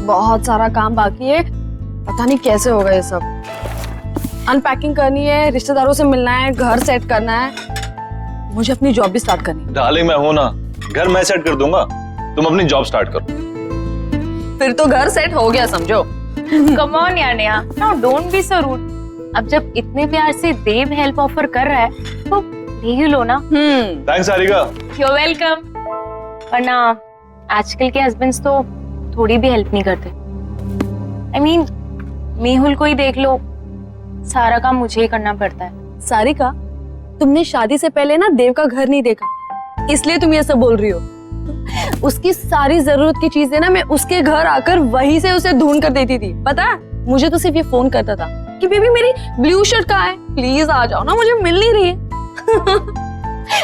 बहुत सारा काम बाकी है, पता नहीं कैसे होगा ये सब। अनपैकिंग करनी है, रिश्तेदारों से मिलना है, घर सेट करना है, मुझे अपनी जॉब भी स्टार्ट करनी है। डार्लिंग मैं हूं ना, घर मैं सेट कर दूंगा, तुम अपनी जॉब स्टार्ट करो। फिर तो घर सेट हो गया समझो। कम ऑन यार Neha, now don't be so rude. अब जब इतने प्यार से देव हेल्प ऑफर कर रहा है तो ले ही लो ना। थैंक्स सारिका। You welcome. वरना आजकल के हस्बैंड्स तो थोड़ी भी हेल्प नहीं करते। I mean, मेहुल को ही देख लो, सारा काम मुझे ही करना पड़ता है। सारिका, तुमने शादी से पहले ना देव का घर नहीं देखा, इसलिए तुम ये सब बोल रही हो। उसकी सारी जरूरत की चीजें ना मैं उसके घर आकर वहीं से उसे ढूंढ कर देती थी। पता है, मुझे तो सिर्फ ये फोन करता था कि बेबी मेरी ब्लू शर्ट कहाँ है, प्लीज आ जाओ ना, मुझे मिल नहीं रही है।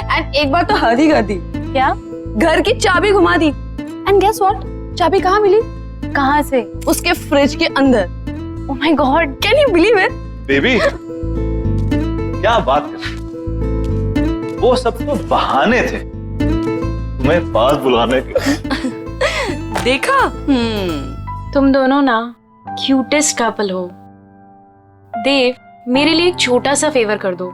एंड एक बार तो हद ही कर दी। क्या? घर की चाबी घुमा दी। एंड गेस व्हाट, चाबी कहाँ मिली? कहाँ से? उसके फ्रिज के अंदर। Oh my God, can you believe it? Baby क्या बात कर, वो सब तो बहाने थे तुम्हें पास बुलाने के। देखा? तुम दोनों ना क्यूटेस्ट कपल हो। देव, मेरे लिए एक छोटा सा फेवर कर दो,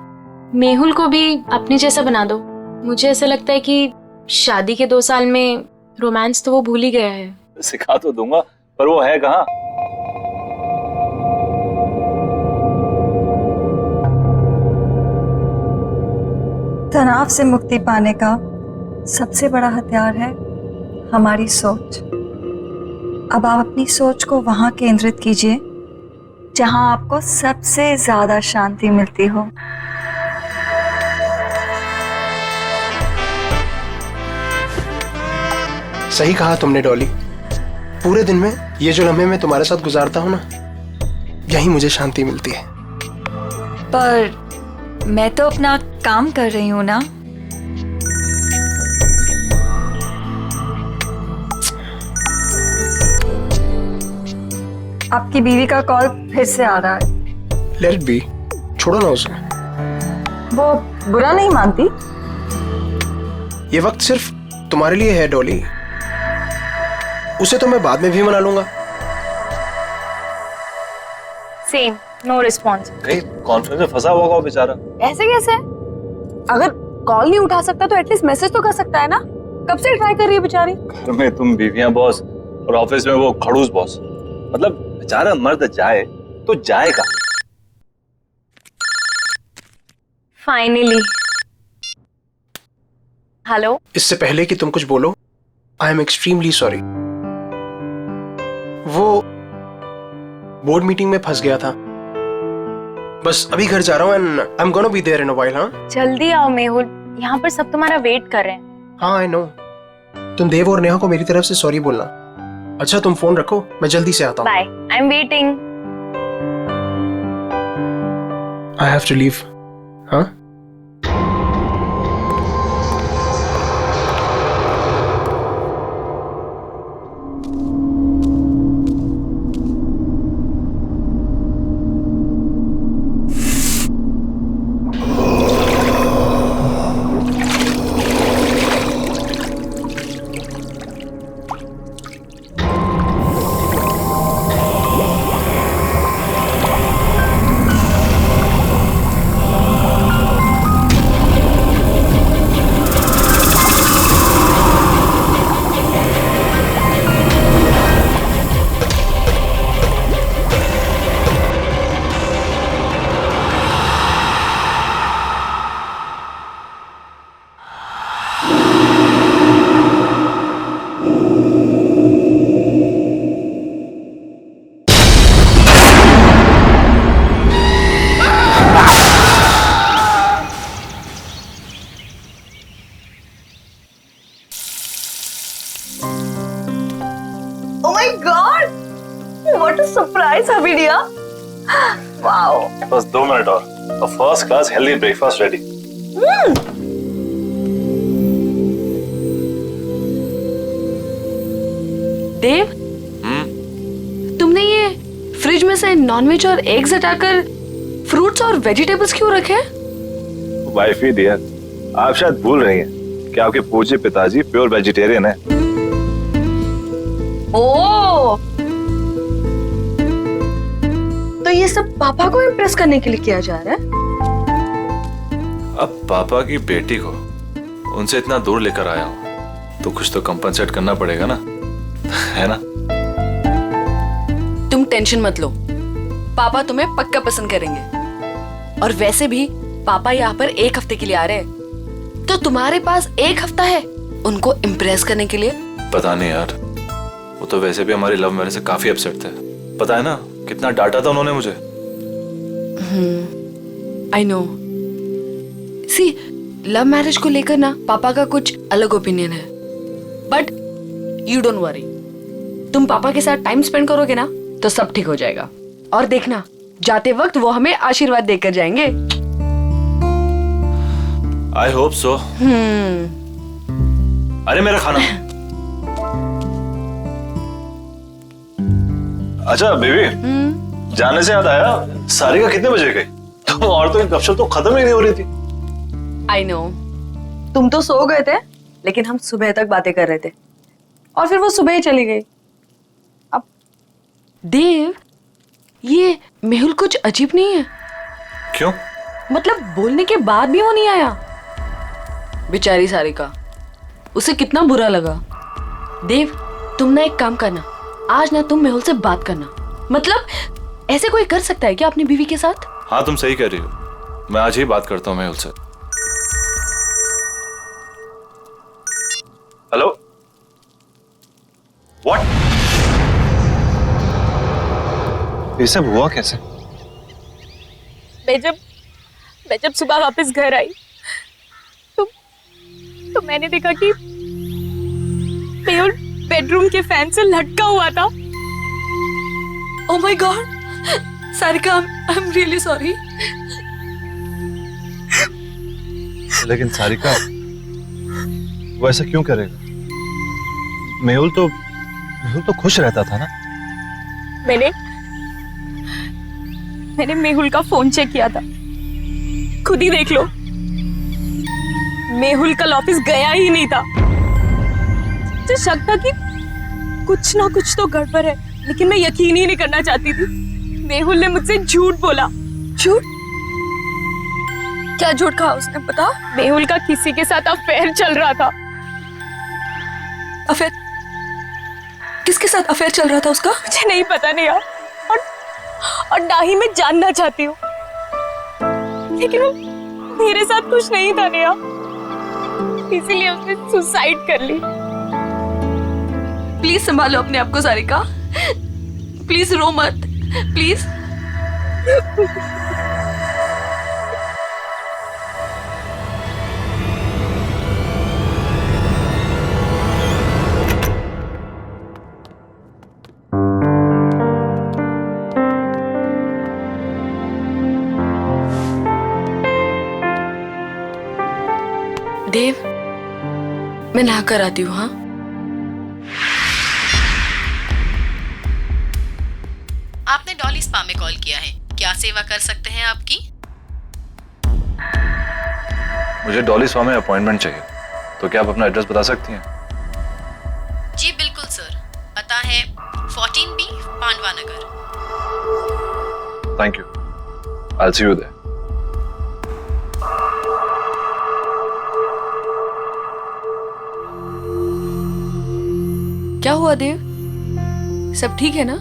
मेहुल को भी अपने जैसा बना दो। मुझे ऐसा लगता है कि शादी के 2 साल में रोमांस तो वो भूल ही गया है। सिखा तो दूंगा, पर वो है कहाँ? तनाव से मुक्ति पाने का सबसे बड़ा हथियार है हमारी सोच। अब आप अपनी सोच को वहां केंद्रित कीजिए जहां आपको सबसे ज्यादा शांति मिलती हो। सही कहा तुमने डॉली, पूरे दिन में ये जो लम्हे मैं तुम्हारे साथ गुजारता हूँ ना, यही मुझे शांति मिलती है। पर मैं तो अपना काम कर रही हूँ ना। आपकी बीवी का कॉल फिर से आ रहा है। लेट इट बी, छोड़ो ना उसे। वो बुरा नहीं मानती। ये वक्त सिर्फ तुम्हारे लिए है डॉली, उसे तो मैं बाद में भी मना लूंगा। Same, no response. कहीं कॉन्फ्रेंस में फंसा हुआ होगा बेचारा। ऐसे कैसे? अगर कॉल नहीं उठा सकता तो एटलीस्ट मैसेज तो कर सकता है ना। कब से ट्राई कर रही है बेचारी। घर में तुम बीवियां बॉस और ऑफिस में वो खड़ूस बॉस, मतलब बेचारा मर्द जाए तो जाएगा। फाइनली। हेलो। इससे पहले कि तुम कुछ बोलो, आई एम एक्सट्रीमली सॉरी। वो बोर्ड मीटिंग में फंस गया था, बस अभी घर जा रहा हूँ and I am gonna be there in a while. हाँ जल्दी आओ मेहुल, यहाँ पर सब तुम्हारा वेट कर रहे हैं। हाँ आई नो। तुम देव और नेहा को मेरी तरफ से सॉरी बोलना। अच्छा तुम फोन रखो, मैं जल्दी से आता हूँ। Bye, I am waiting. I have to leave. हाँ Oh my God! What a surprise, Habidia! Wow! बस 2 मिनट और first class healthy breakfast ready. Dev, तुमने ये फ्रिज में से नॉनवेज और एग्स हटाकर फ्रूट्स और वेजिटेबल्स क्यों रखे हैं? वाइफ ही डियर, आप शायद भूल रही हैं कि आपके पूज्य पिताजी प्योर वेजिटेरियन है। ओह, तो ये सब पापा को इम्प्रेस करने के लिए किया जा रहा है? अब पापा की बेटी को उनसे इतना दूर लेकर आया हूं, तो कुछ तो कंपनसेट करना पड़ेगा ना, है ना? तुम टेंशन मत लो, पापा तुम्हें पक्का पसंद करेंगे। और वैसे भी पापा यहाँ पर 1 हफ्ते के लिए आ रहे हैं, तो तुम्हारे पास 1 हफ्ता है उनको इम्प्रेस करने के लिए। पता नहीं यार, वो तो वैसे भी हमारी लव मैरिज से काफी अपसेट थे। पता है ना कितना डांटा था उन्होंने मुझे। I know. See, love marriage को लेकर ना पापा का कुछ अलग ओपिनियन है, बट यू डोंट वरी। तुम पापा के साथ टाइम स्पेंड करोगे ना तो सब ठीक हो जाएगा। और देखना, जाते वक्त वो हमें आशीर्वाद देकर जाएंगे। I hope so. अरे मेरा खाना। अच्छा बेबी, जाने से याद आया, सारिका कितने बजे गई? तुम औरतों की गपशप तो खत्म ही नहीं हो रही थी। आई नो, तुम तो सो गए थे, लेकिन हम सुबह तक बातें कर रहे थे और फिर वो सुबह ही चली गई। अब देव, ये मेहुल कुछ अजीब नहीं है? क्यों? मतलब बोलने के बाद भी वो नहीं आया। बेचारी सारिका, उसे कितना बुरा लगा। देव, तुम ना एक काम करना, आज ना तुम मेहुल से बात करना। मतलब ऐसे कोई कर सकता है क्या अपनी बीवी के साथ? हाँ तुम सही कह रही हो, मैं आज ही बात करता हूँ मेहुल से। Hello, what? ये सब हुआ कैसे? मैं जब सुबह वापस घर आई तो मैंने देखा कि मेहुल बेडरूम के फैन से लटका हुआ था। Oh my God, Sarika, I am really sorry. लेकिन सारिका, वो ऐसा क्यों करेगा? मेहुल तो खुश रहता था ना। मैंने मेहुल का फोन चेक किया था, खुद ही देख लो। मेहुल कल ऑफिस गया ही नहीं था। मुझे शक था कि कुछ ना कुछ तो गड़बड़ है, लेकिन मैं यकीन ही नहीं करना चाहती थी। मेहुल ने मुझसे झूठ बोला। झूठ? क्या झूठ कहा उसने, बता? मेहुल का किसी के साथ अफेयर चल रहा था। अफेयर? किसके साथ अफेयर चल रहा था उसका? मुझे नहीं पता नहीं यार, और ना ही मैं जानना चाहती हूँ, लेकिन वो मेरे साथ कुछ नहीं था नेहा, इसीलिए उसने सुसाइड कर ली। प्लीज संभालो अपने आप को सारिका, प्लीज रो मत, प्लीज। देव, मैं नहा कर आती हूँ। हाँ, आपने डॉली स्पा में कॉल किया है, क्या सेवा कर सकते हैं आपकी? मुझे डॉली स्पा में अपॉइंटमेंट चाहिए, तो क्या आप अपना एड्रेस बता सकती हैं? जी बिल्कुल सर, पता है 14B Pandava Nagar. Thank you, I will see you there. क्या हुआ देव, सब ठीक है ना?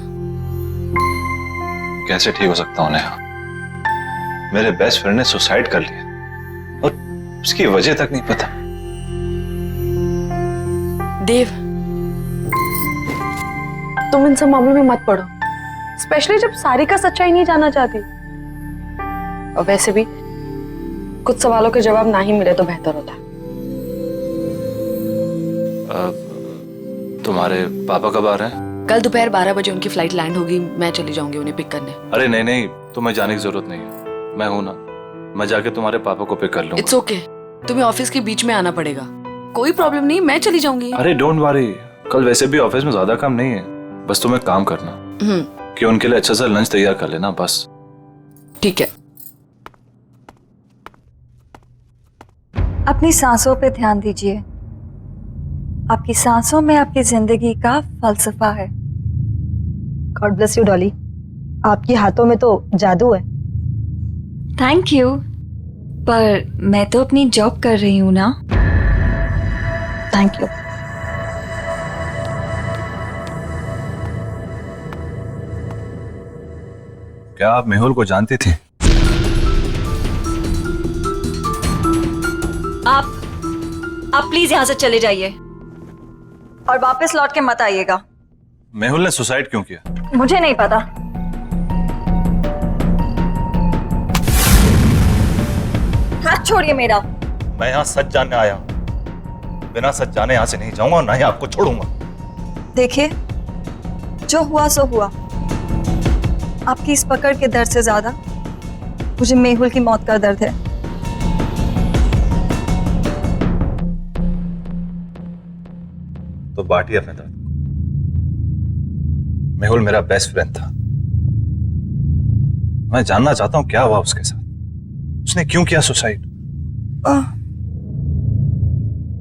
कैसे ठीक हो सकता हूँ नेहा? मेरे बेस्ट फ्रेंड ने सुसाइड कर लिया और उसकी वजह तक नहीं पता। देव, तुम इन सब मामलों में मत पड़ो, स्पेशली जब सारिका सच्चाई नहीं जानना चाहती। और वैसे भी कुछ सवालों के जवाब ना ही मिले तो बेहतर होता। तुम्हारे पापा कब आ रहे हैं? कल दोपहर 12 बजे उनकी फ्लाइट लैंड होगी, मैं चली जाऊंगी उन्हें पिक करने। अरे नहीं नहीं, तुम्हें जाने की जरूरत नहीं है, मैं हूं ना, मैं जाके तुम्हारे पापा को पिक कर लूंगा। इट्स ओके, तुम्हें ऑफिस के बीच में आना पड़ेगा, कोई प्रॉब्लम नहीं, मैं चली जाऊंगी। अरे डोंट वरी, कल वैसे भी ऑफिस में ज्यादा काम नहीं है, बस तुम्हें काम करना कि उनके लिए अच्छा सा लंच तैयार कर लेना, बस। ठीक है। अपनी सांसों पे ध्यान दीजिए, आपकी सांसों में आपकी जिंदगी का फलसफा है। God bless you Dolly. आपके हाथों में तो जादू है। थैंक यू, पर मैं तो अपनी जॉब कर रही हूँ ना। Thank you. क्या आप मेहुल को जानती थी? आप प्लीज यहाँ से चले जाइए और वापस लौट के मत आइएगा। मेहुल ने सुसाइड क्यों किया? मुझे नहीं पता। हाथ छोड़िए मेरा। मैं यहाँ सच जानने आया हूँ, बिना सच जाने यहाँ से नहीं जाऊंगा और ना ही आपको छोड़ूंगा। देखिए, जो हुआ सो हुआ। आपकी इस पकड़ के दर्द से ज्यादा मुझे मेहुल की मौत का दर्द है। तो बांटिए अपने दर्द। मेहुल मेरा बेस्ट फ्रेंड था। मैं जानना चाहता हूं क्या हुआ उसके साथ। उसने क्यों किया सुसाइड?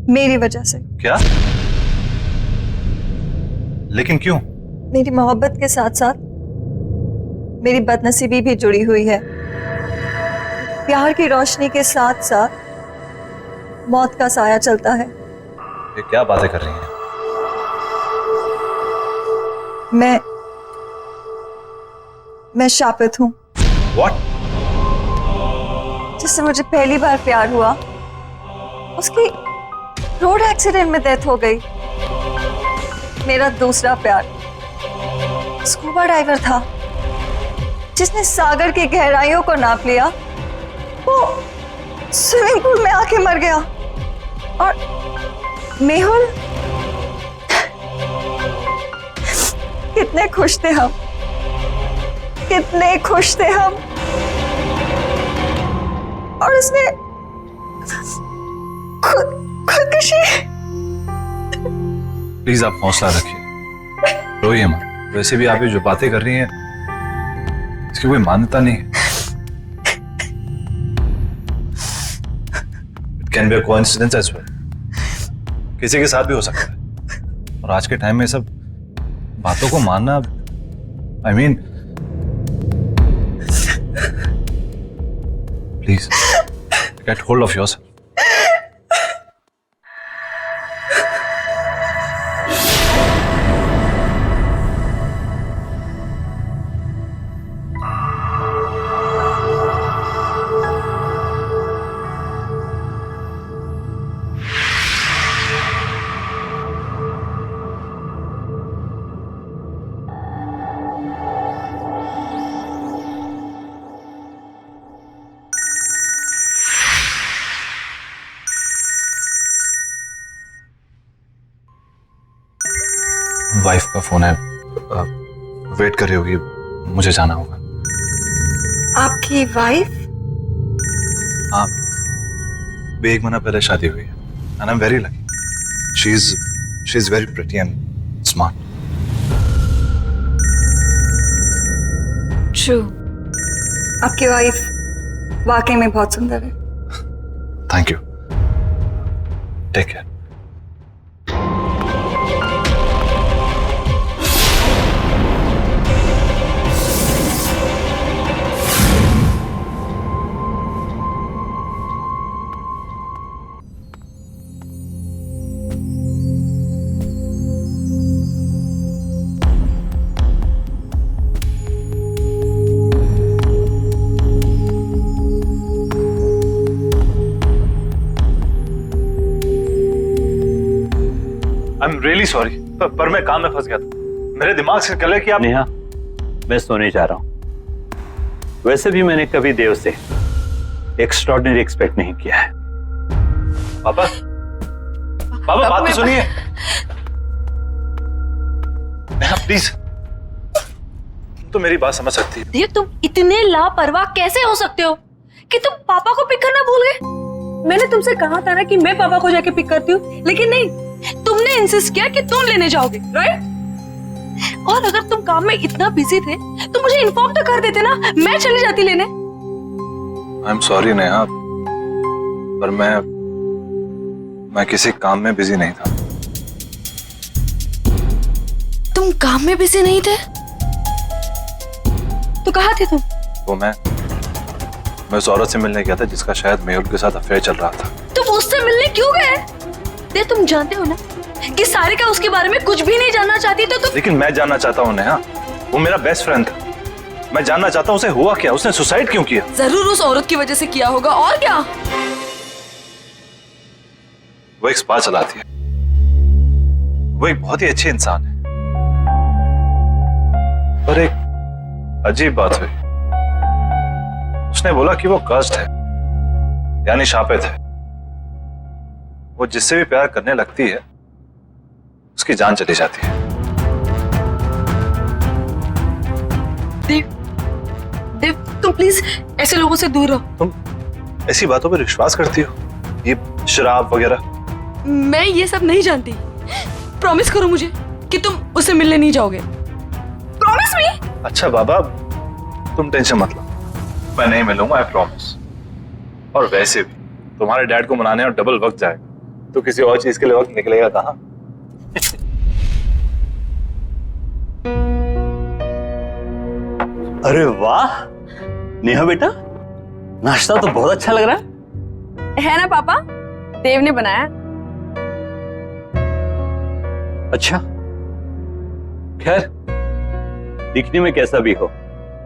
मेरी वजह से। क्या? लेकिन क्यों? मेरी मोहब्बत के साथ साथ मेरी बदनसीबी भी जुड़ी हुई है। प्यार की रोशनी के साथ साथ मौत का साया चलता है। ये क्या बातें कर रही हैं? मैं शापित हूं। What? जिससे मुझे पहली बार प्यार हुआ, उसकी रोड एक्सीडेंट में डेथ हो गई। मेरा दूसरा प्यार स्कूबा डाइवर था, जिसने सागर की गहराइयों को नाप लिया। वो स्विमिंग पूल में आके मर गया। और मेहुल, कितने खुश थे हम, कितने खुश थे हम। और उसने खुदकुशी। प्लीज आप हौसला रखिए, रोइए मत। वैसे भी आप ये जो बातें कर रही हैं इसकी कोई मान्यता नहीं है। It can be a coincidence as well. किसी के साथ भी हो सकता है। और आज के टाइम में सब बातों को मानना, I mean, please get hold of yourself. Wife का फोन है, वेट कर रही होगी, मुझे जाना होगा। आपकी वाइफ? हाँ, भी 1 महीना पहले शादी हुई है। And I am very lucky. She is very pretty and smart. True, आपकी वाइफ वाकई में बहुत सुंदर है। Thank you, take care. I am really sorry, पर मैं काम में फंस गया था। मेरे दिमाग से निकल कि आप। नेहा, मैं सोने जा रहा हूं। वैसे भी मैंने कभी देव से एक्स्ट्रॉर्डिनरी एक्सपेक्ट नहीं किया है। पापा, पापा बात तो सुनिए। नेहा प्लीज, तो मेरी बात समझ सकती है। देव, तुम इतने लापरवाह कैसे हो सकते हो कि तुम पापा को पिक करना भूल गए? मैंने तुमसे कहा था ना कि मैं पापा को जाके पिक करती हूँ, लेकिन नहीं, तुमने इंसिस्ट किया कि तुम लेने जाओगे, राइट? और अगर तुम काम में इतना बिजी थे तो मुझे इन्फॉर्म तो कर देते ना, मैं चली जाती लेने। आई एम सॉरी नेहा, पर मैं किसी काम में बिजी नहीं था। तुम काम में बिजी नहीं थे? कहाँ थे तुम? तो मैं उस औरत से मिलने गया था जिसका शायद मेहुल के साथ अफेयर चल रहा था। तुम उससे मिलने क्यों गए? देव, तुम जानते हो ना कि सारिका उसके बारे में कुछ भी नहीं जानना चाहती, तो तुम। लेकिन मैं जानना चाहता हूँ नेहा, वो मेरा बेस्ट फ्रेंड था। मैं जानना चाहता हूँ उसे हुआ क्या, उसने सुसाइड क्यों किया? जरूर उस औरत की वजह से किया होगा, और क्या? वो एक स्पा चलाती है, वो एक बहुत ही अच्छी इंसान है, पर एक अजीब बात हुई। उसने बोला कि वो कर्स्ड है, यानी शापित है। वो जिससे भी प्यार करने लगती है उसकी जान चली जाती है। देव, देव, तुम प्लीज ऐसे लोगों से दूर रहो। तुम ऐसी बातों पर विश्वास करती हो, ये शराब वगैरह? मैं ये सब नहीं जानती। प्रॉमिस करो मुझे कि तुम उससे मिलने नहीं जाओगे। Promise me. अच्छा बाबा, तुम टेंशन मत लो, मैं नहीं मिलूंगा, आई प्रॉमिस। और वैसे भी तुम्हारे डैड को मनाने और डबल वक्त जाएगा, तो किसी और चीज के लिए वक्त निकलेगा कहाँ? अरे वाह नेहा बेटा, नाश्ता तो बहुत अच्छा लग रहा है ना पापा? देव ने बनाया। अच्छा, खैर दिखने में कैसा भी हो,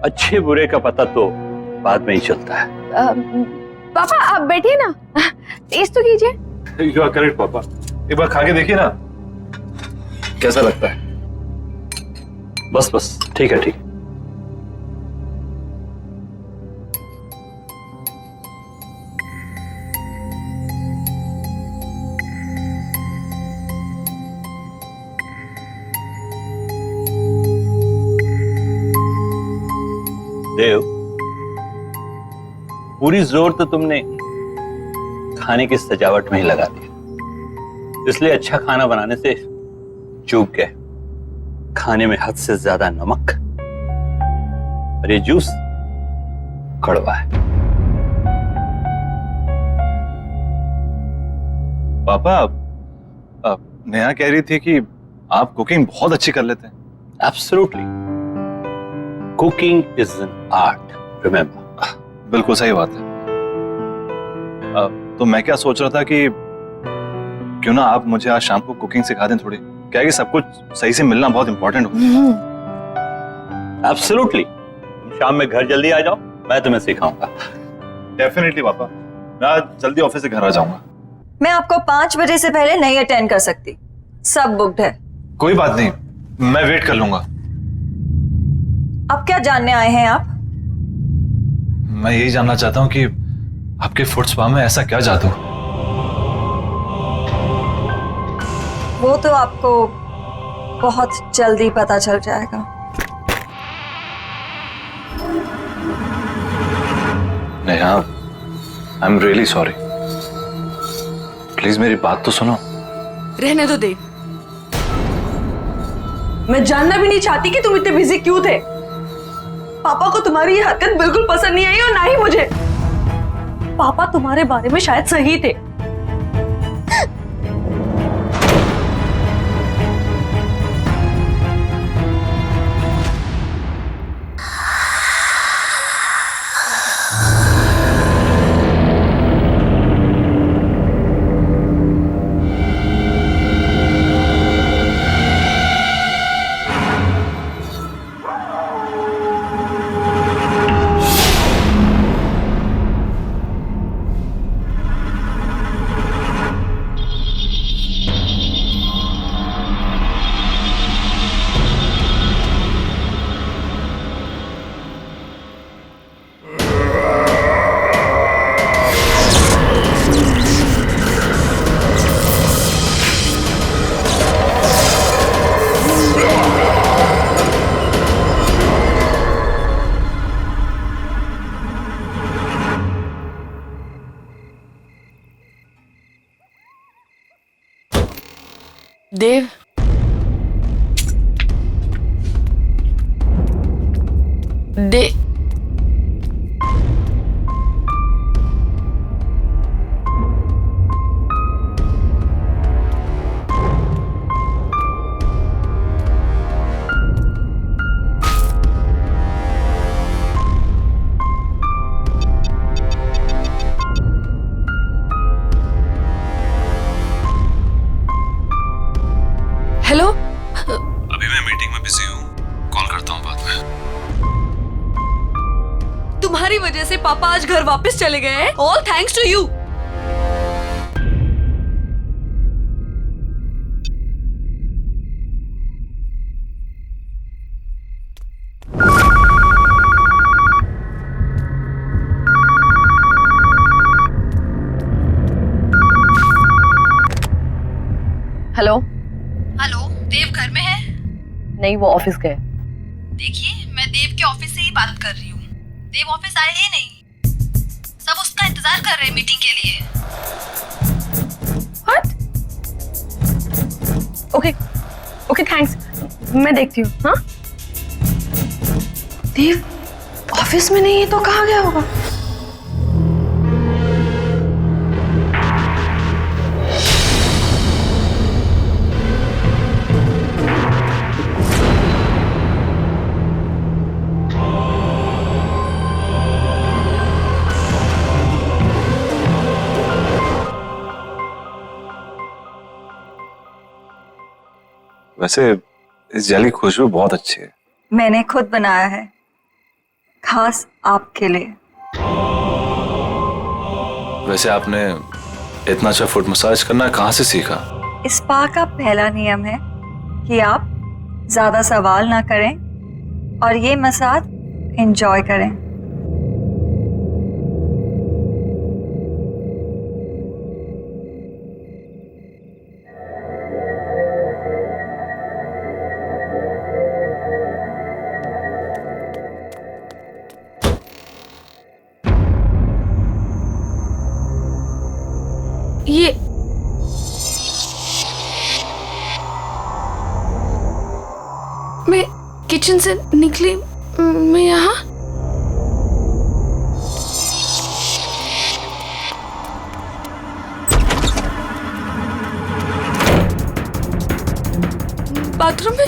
अच्छे बुरे का पता तो बाद में ही चलता है। पापा आप बैठिए ना, टेस्ट तो कीजिए। यू आर करेक्ट पापा, एक बार खा के देखिए ना कैसा लगता है। बस बस, ठीक है ठीक है। देव, पूरी जोर तो तुमने खाने की सजावट में ही लगा दिया, इसलिए अच्छा खाना बनाने से चूक गए। खाने में हद से ज्यादा नमक और ये जूस कड़वा है। पापा, नेहा कह रही थी कि आप कुकिंग बहुत अच्छी कर लेते हैं। Absolutely, cooking is an art, remember. बिल्कुल सही बात है। तो मैं क्या सोच रहा था कि क्यों ना आप मुझे आज शाम को कुकिंग सिखा दें थोड़ी, क्या है कि सब कुछ सही से मिलना बहुत इंपॉर्टेंट होता है। एब्सोल्युटली, तुम शाम में घर जल्दी आ जाओ, मैं तुम्हें सिखाऊंगा। डेफिनेटली पापा, मैं आज जल्दी ऑफिस से घर आ जाऊंगा। मैं आपको 5 बजे से पहले नहीं अटेंड कर सकती, सब बुक्ड है। कोई बात नहीं, मैं वेट कर लूंगा। अब क्या जानने आए हैं आप? मैं यही जानना चाहता हूँ कि आपके फुट स्पा में ऐसा क्या जादू? वो तो आपको बहुत जल्दी पता चल जाएगा। नेहा, आई एम रियली सॉरी, प्लीज मेरी बात तो सुनो। रहने दो देव, मैं जानना भी नहीं चाहती कि तुम इतने बिजी क्यों थे। पापा को तुम्हारी ये हरकत बिल्कुल पसंद नहीं आई, और ना ही मुझे। पापा तुम्हारे बारे में शायद सही थे। देव, अभी मैं मीटिंग में बिजी हूँ, कॉल करता हूँ बाद में। तुम्हारी वजह से पापा आज घर वापस चले गए हैं। All thanks to you. Hello hello, Dev घर में है? नहीं, वो ऑफिस गए। देखिए, मैं देव के ऑफिस से ही बात कर रही हूँ। देव ऑफिस आए ही नहीं। सब उसका इंतजार कर रहे हैं मीटिंग के लिए। व्हाट? ओके ओके, थैंक्स, मैं देखती हूँ। हाँ, देव ऑफिस में नहीं है तो कहाँ गया होगा? वैसे इस जेली की खुशबू बहुत अच्छी है। मैंने खुद बनाया है, खास आपके लिए। वैसे आपने इतना अच्छा फुट मसाज करना कहाँ से सीखा? स्पा का पहला नियम है कि आप ज्यादा सवाल ना करें और ये मसाज एंजॉय करें। ये मैं किचन से निकली, मैं यहाँ बाथरूम में,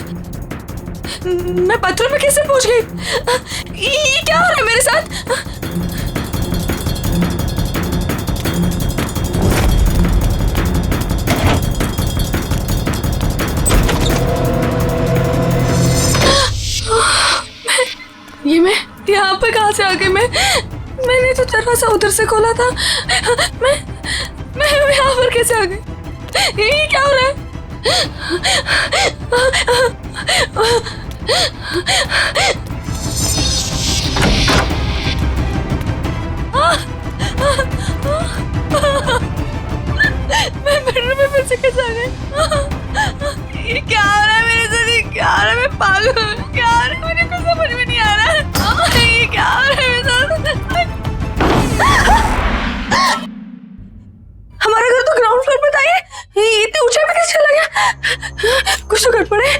मैं बाथरूम में कैसे पहुंच गई? ये क्या हो रहा है मेरे साथ? ये मैं यहाँ पे कहाँ से आ गई? मैंने तो दरवाजा उधर से खोला था। मैं यहाँ पर कैसे आ गई? ये क्या हो रहा है? मैं बेडरूम में फिर से कैसे आ गई? ये क्या हो रहा है मेरे साथ? ये क्या हो रहा है? मैं पागल हूँ। क्या हो रहा है? मुझे कुछ समझ में नहीं आ रहा है। ये क्या हो रहा है मेरे साथ? हमारा घर तो ग्राउंड फ्लोर पे था। ये इतने ऊंचाई पे कैसे चला गया? कुछ तो गड़बड़ है।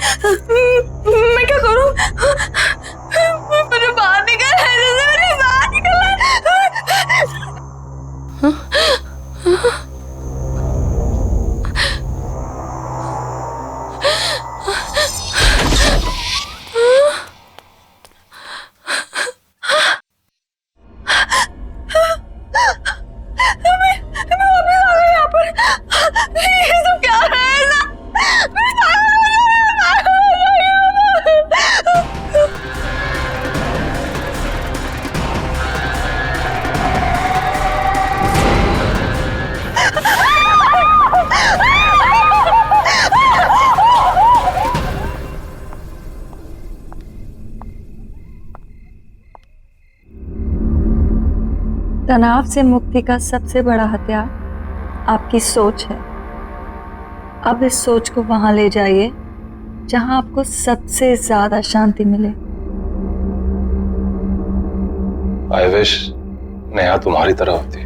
मैं क्या करूँ? मुझे बाहर निकलना है, मुझे बाहर निकलना है। तनाव से मुक्ति का सबसे बड़ा हथियार आपकी सोच है। अब इस सोच को वहां ले जाइए जहां आपको सबसे ज्यादा शांति मिले। आई विश नेहा तुम्हारी तरह होती।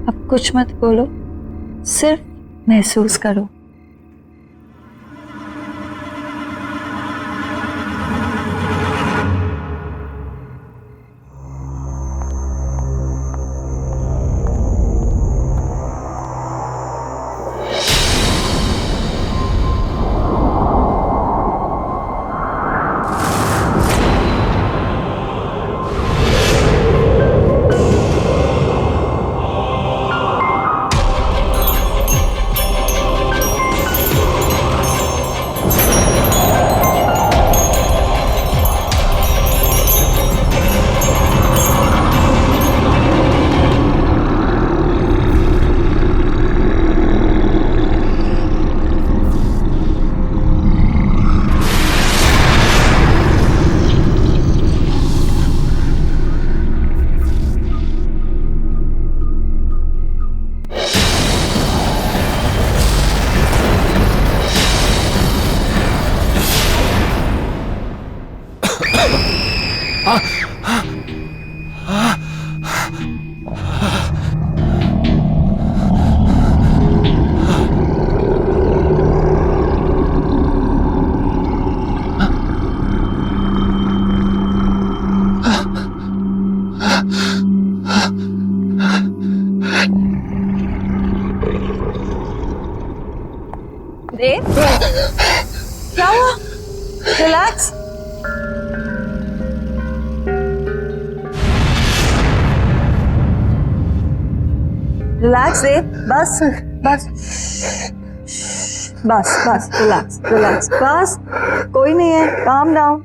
अब कुछ मत बोलो, सिर्फ महसूस करो। देव, क्या हुआ? रिलैक्स। रिलैक्स देव, बस बस बस बस, रिलैक्स रिलैक्स, बस कोई नहीं है, काम डाउन।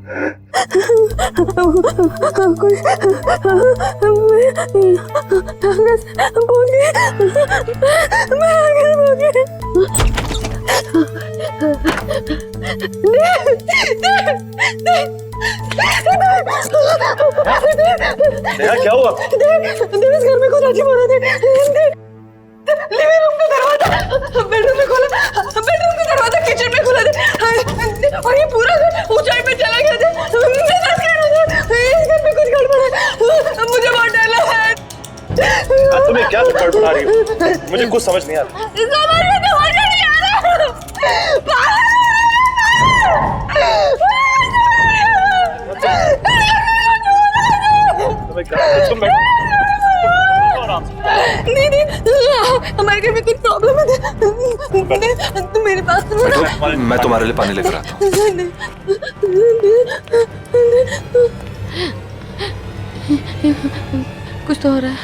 नेहा क्या हुआ? देव इस घर में कुछ अजीब हो रहा है। लिविंग रूम का दरवाजा बेडरूम में खोला, बेडरूम का दरवाजा किचन में खुला था और ये पूरा घर ऊंचाई पे चला गया था। मैं डर गया था, इस घर में कुछ गड़बड़ है, मुझे बहुत डर लग रहा है। तुम्हें क्या गड़बड़ा रही हो? मुझे कुछ समझ नहीं आ रहा। समझ नहीं आ रहा। तुम्हें क्या? तुम बैठो आराम से। नहीं हमारे घर में कुछ प्रॉब्लम है। तुम मेरे पास मैं तुम्हारे लिए पानी लेकर आता हूँ। कुछ तो हो रहा है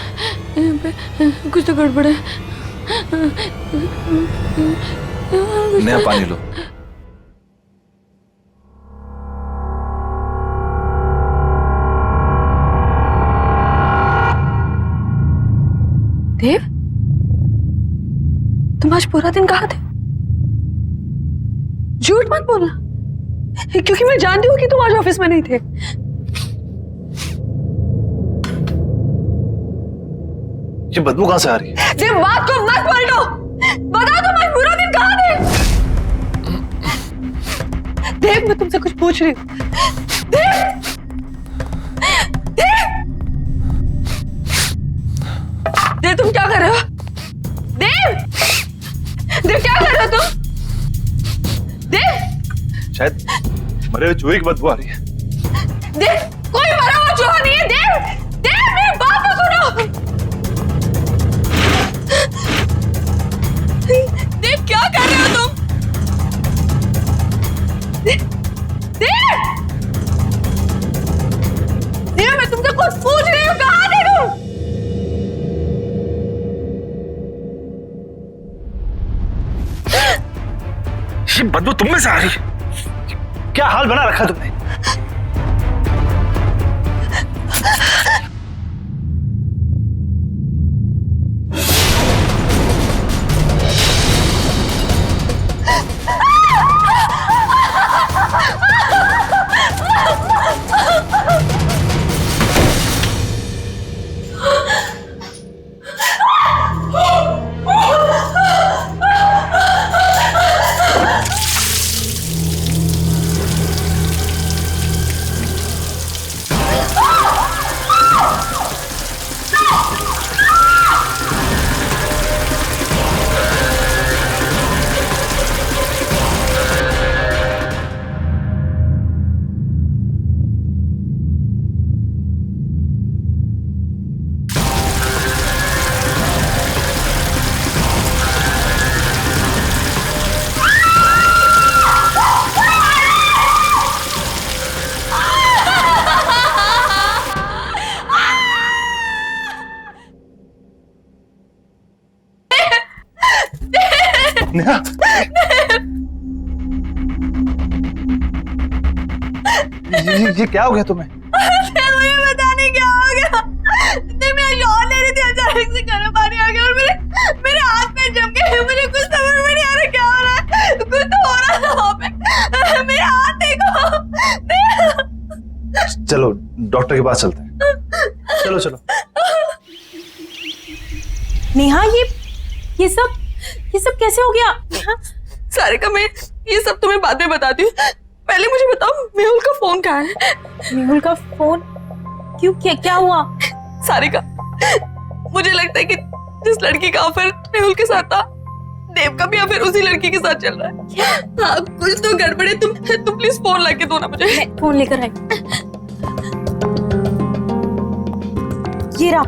यहाँ पे, कुछ तो गड़बड़ है। नेहा पानी लो। देव, तुम आज पूरा दिन कहाँ थे? झूठ मत बोलना, क्योंकि मैं जानती हूँ कि तुम आज ऑफिस में नहीं थे। ये बदबू कहाँ से आ रही है? देव, बात को मत पलटो, बताओ तुम आज पूरा दिन कहाँ थे? देव, मैं तुमसे कुछ पूछ रही हूँ। देव, देव, देव, तुम क्या कर रहे हो? देव, देव क्या कर रहे हो तुम? देव, शायद मरे हुए चूहे की बदबू आ रही है। देव, कोई मरा हुआ चूहा नहीं है। देव, देव, मेरी बात तो सुनो। देव, क्या कर रहे हो तुम? देव, देव, देव, मैं तुमसे कुछ पूछ रही हूँ, कहाँ थे तुम? ये बदबू तुम में से आ रही है? क्या हाल बना रखा तुमने? नेहा, ये क्या हो गया तुम्हें? मुझे पता नहीं क्या हो गया। मैं शॉट ले रही थी, अचानक से गर्म पानी आ गया और मेरे हाथ में जम गया। मुझे कुछ समझ में नहीं आ रहा क्या हो रहा है। कुछ तो हो रहा था वहाँ पे। मेरे हाथ देखो। चलो डॉक्टर के पास चलते हैं। चलो चलो। नेहा, ये सब कैसे हो गया? सारिका, मैं ये सब तुम्हें बाद में बताती हूँ। पहले मुझे बताओ, मेहुल का फोन कहाँ है? मेहुल का फोन? क्यों, क्या हुआ? सारिका, मुझे लगता है कि जिस लड़की का अफेयर मेहुल के साथ था, देव का भी अफेयर उसी लड़की के साथ चल रहा है। हाँ, कुछ तो गड़बड़ है। तुम प्लीज फोन ला के दो ना मुझे। फोन लेकर आई। ये रहा,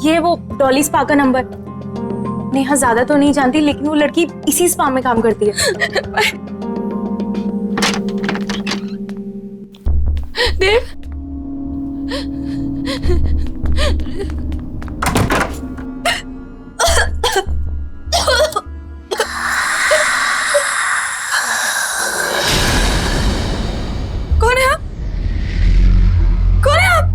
ये वो डॉली स्पा का नंबर। नेहा ज्यादा तो नहीं जानती, लेकिन वो लड़की इसी स्पा में काम करती है। देव, कौन है आप? कौन है आप?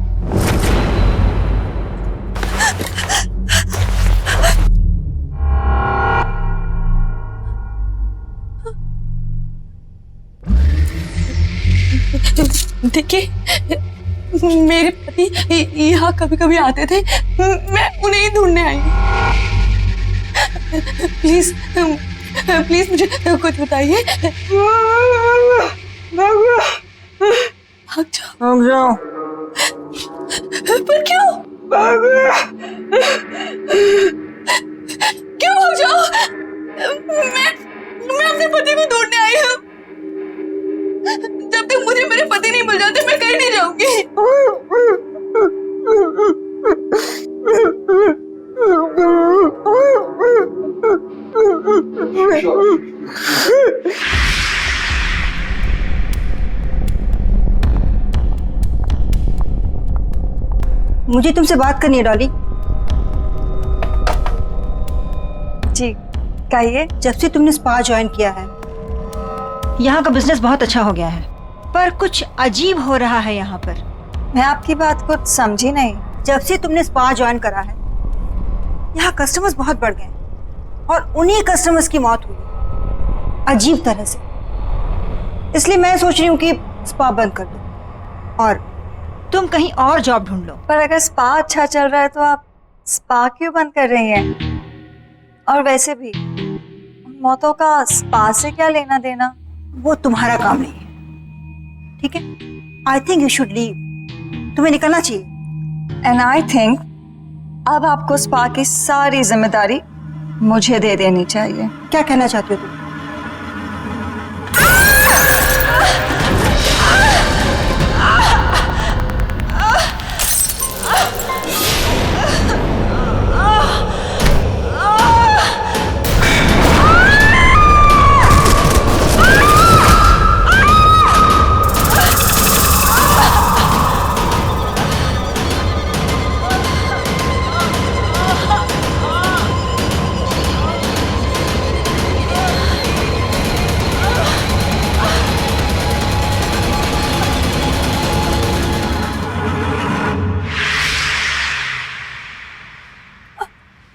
देखिए, मेरे पति यहाँ कभी कभी आते थे, मैं उन्हें ही ढूंढने आई हूँ। प्लीज प्लीज मुझे कुछ बताइए। भाग जाओ। पर क्यों? क्यों भाग जाओ? मैं अपने पति को ढूंढने आई हूँ। जब तक मुझे मेरे पति नहीं मिल जाते, मैं कहीं नहीं जाऊंगी। मुझे तुमसे बात करनी है डॉली। जी कहिए। जब से तुमने स्पा ज्वाइन किया है, यहाँ का बिजनेस बहुत अच्छा हो गया है, पर कुछ अजीब हो रहा है यहाँ पर। मैं आपकी बात को समझी नहीं। जब से तुमने स्पा ज्वाइन करा है, यहाँ कस्टमर्स बहुत बढ़ गए और उन्हीं कस्टमर्स की मौत हुई अजीब तरह से। इसलिए मैं सोच रही हूँ कि स्पा बंद कर दो और तुम कहीं और जॉब ढूंढ लो। पर अगर स्पा अच्छा चल रहा है तो आप स्पा क्यों बंद कर रही हैं? और वैसे भी उन मौतों का स्पा से क्या लेना देना? वो तुम्हारा काम नहीं है, ठीक है? I think you should leave. तुम्हें निकलना चाहिए। एंड आई थिंक अब आपको स्पा की सारी जिम्मेदारी मुझे दे देनी चाहिए। क्या कहना चाहती हो तुम?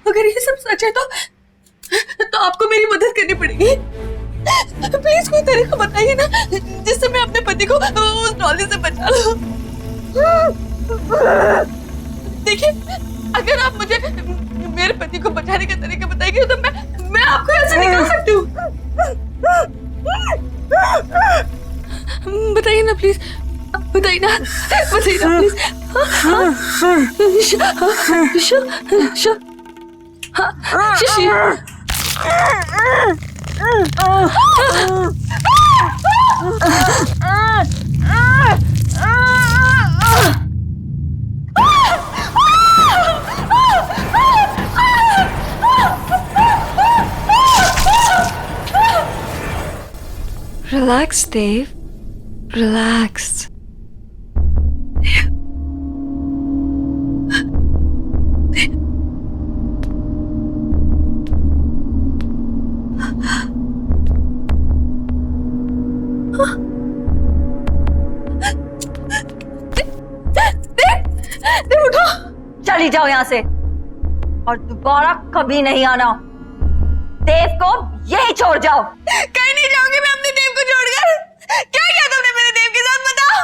अगर ये सब सच है तो आपको मेरी मदद करनी पड़ेगी। प्लीज कोई तरीका बताइए ना, जिससे मैं अपने पति को उस डॉली से बचा लूं। देखिए, अगर आप मुझे मेरे पति को बचाने का तरीका बताएंगे तो मैं आपको ऐसे निकाल सकती हूँ। बताइए ना प्लीज, बताइए ना प्लीज। Relax, Dave. Relax. चली जाओ यहाँ से और दोबारा कभी नहीं आना। देव को यही छोड़ जाओ। कहीं नहीं जाऊंगी मैं अपने देव को छोड़कर। क्या किया तुमने मेरे देव के साथ, बताओ।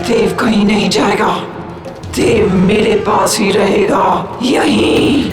देव कहीं नहीं जाएगा। देव मेरे पास ही रहेगा, यहीं।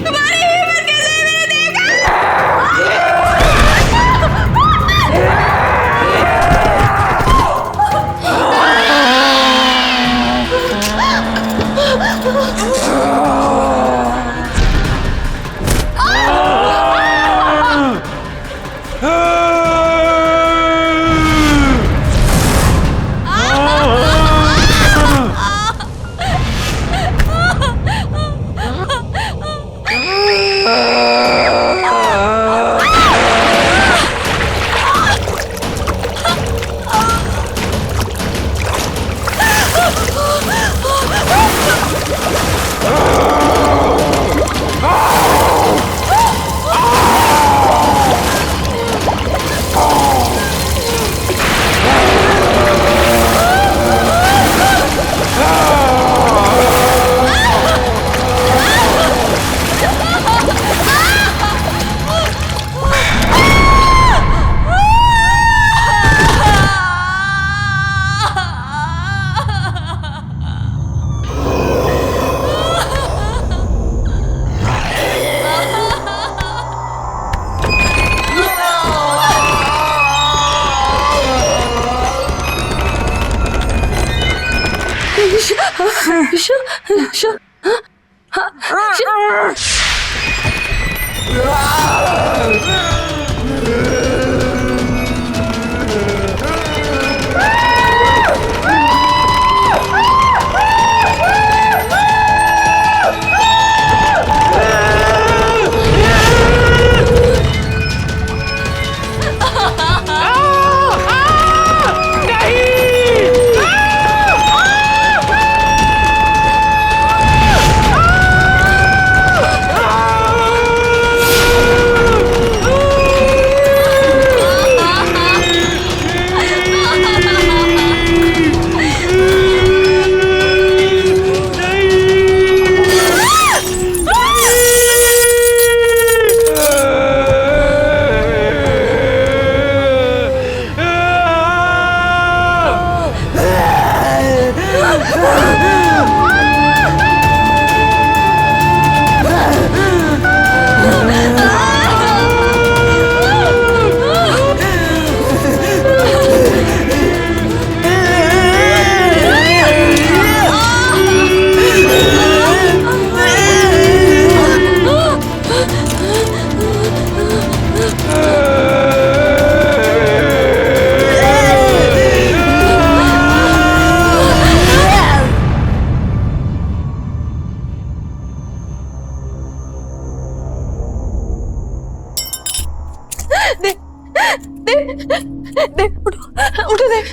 देव उठो, उठो देव,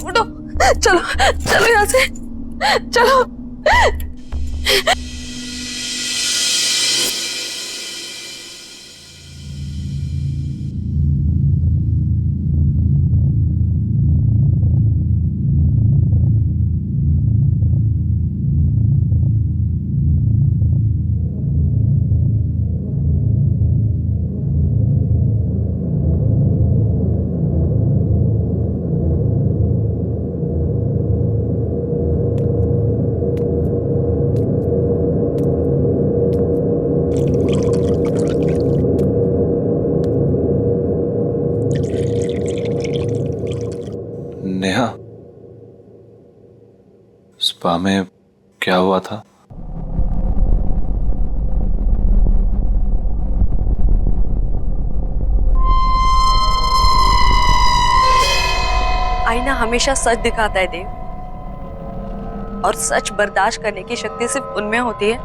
उठो, चलो चलो यहाँ से, चलो। नेहा, स्पा में क्या हुआ था? आईना हमेशा सच दिखाता है देव, और सच बर्दाश्त करने की शक्ति सिर्फ उनमें होती है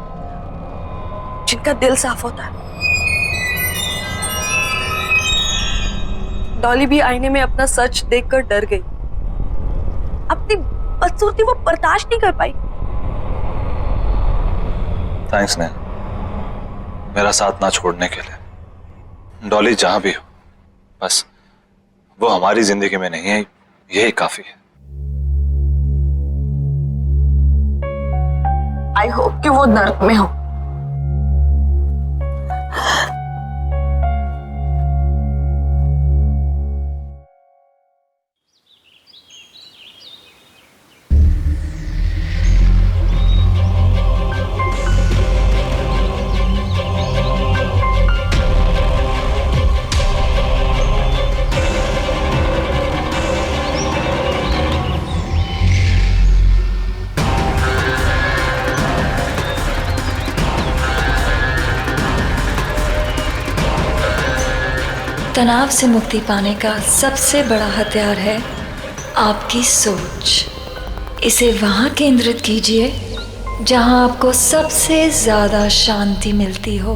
जिनका दिल साफ होता है। डॉली भी आईने में अपना सच देखकर डर गई, अपनी बदसूरती वो बर्दाश्त नहीं कर पाई। थैंक्स नेहा, मेरा साथ ना छोड़ने के लिए। डॉली जहां भी हो, बस वो हमारी जिंदगी में नहीं है, यही काफी है। आई होप कि वो नर्क में हो। तनाव से मुक्ति पाने का सबसे बड़ा हथियार है आपकी सोच। इसे वहाँ केंद्रित कीजिए जहाँ आपको सबसे ज़्यादा शांति मिलती हो।